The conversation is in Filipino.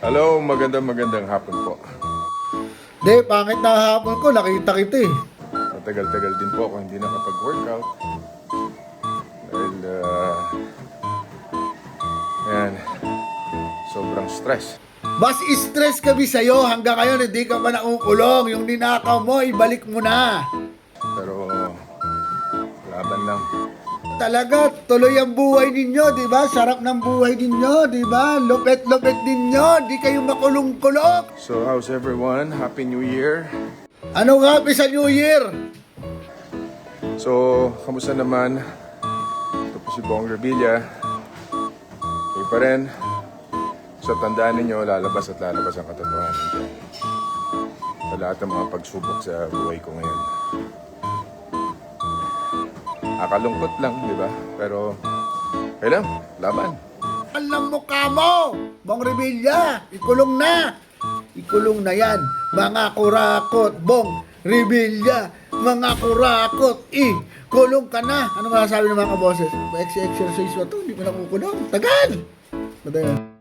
Hello, magandang hapon po. Di, pangit na hapon ko, nakita kita eh. Matagal-tagal din po ako hindi nakapag-workout. Dahil, ayan, sobrang stress. Mas stress kami sa'yo, hanggang ngayon hindi ka pa nakukulong. Yung ninakaw mo, ibalik mo na. Pero, laban lang. Talaga, tuloy ang buhay ninyo, di ba? Sarap ng buhay ninyo, di ba? Lupet-lupet ninyo, di kayo makulong-kulong. So, how's everyone? Happy New Year. Anong happy sa New Year? So, kamusta naman? Ito po si Bong Revilla. Okay pa rin. So, tandaan ninyo, lalabas at lalabas ang katotohanan dyan. Sa lahat ng mga pagsubok sa buhay ko ngayon. Nakalungkot lang, di ba? Pero, kailan? Laban. Alam mo ka mo, Bong Revilla, ikulong na. Ikulong na yan, mga kurakot, Bong Revilla, mga kurakot, kulong ka na. Ano masasabi ng mga boses? Exercise ba ito? Hindi ko nakukulong. Tagal! Madayon.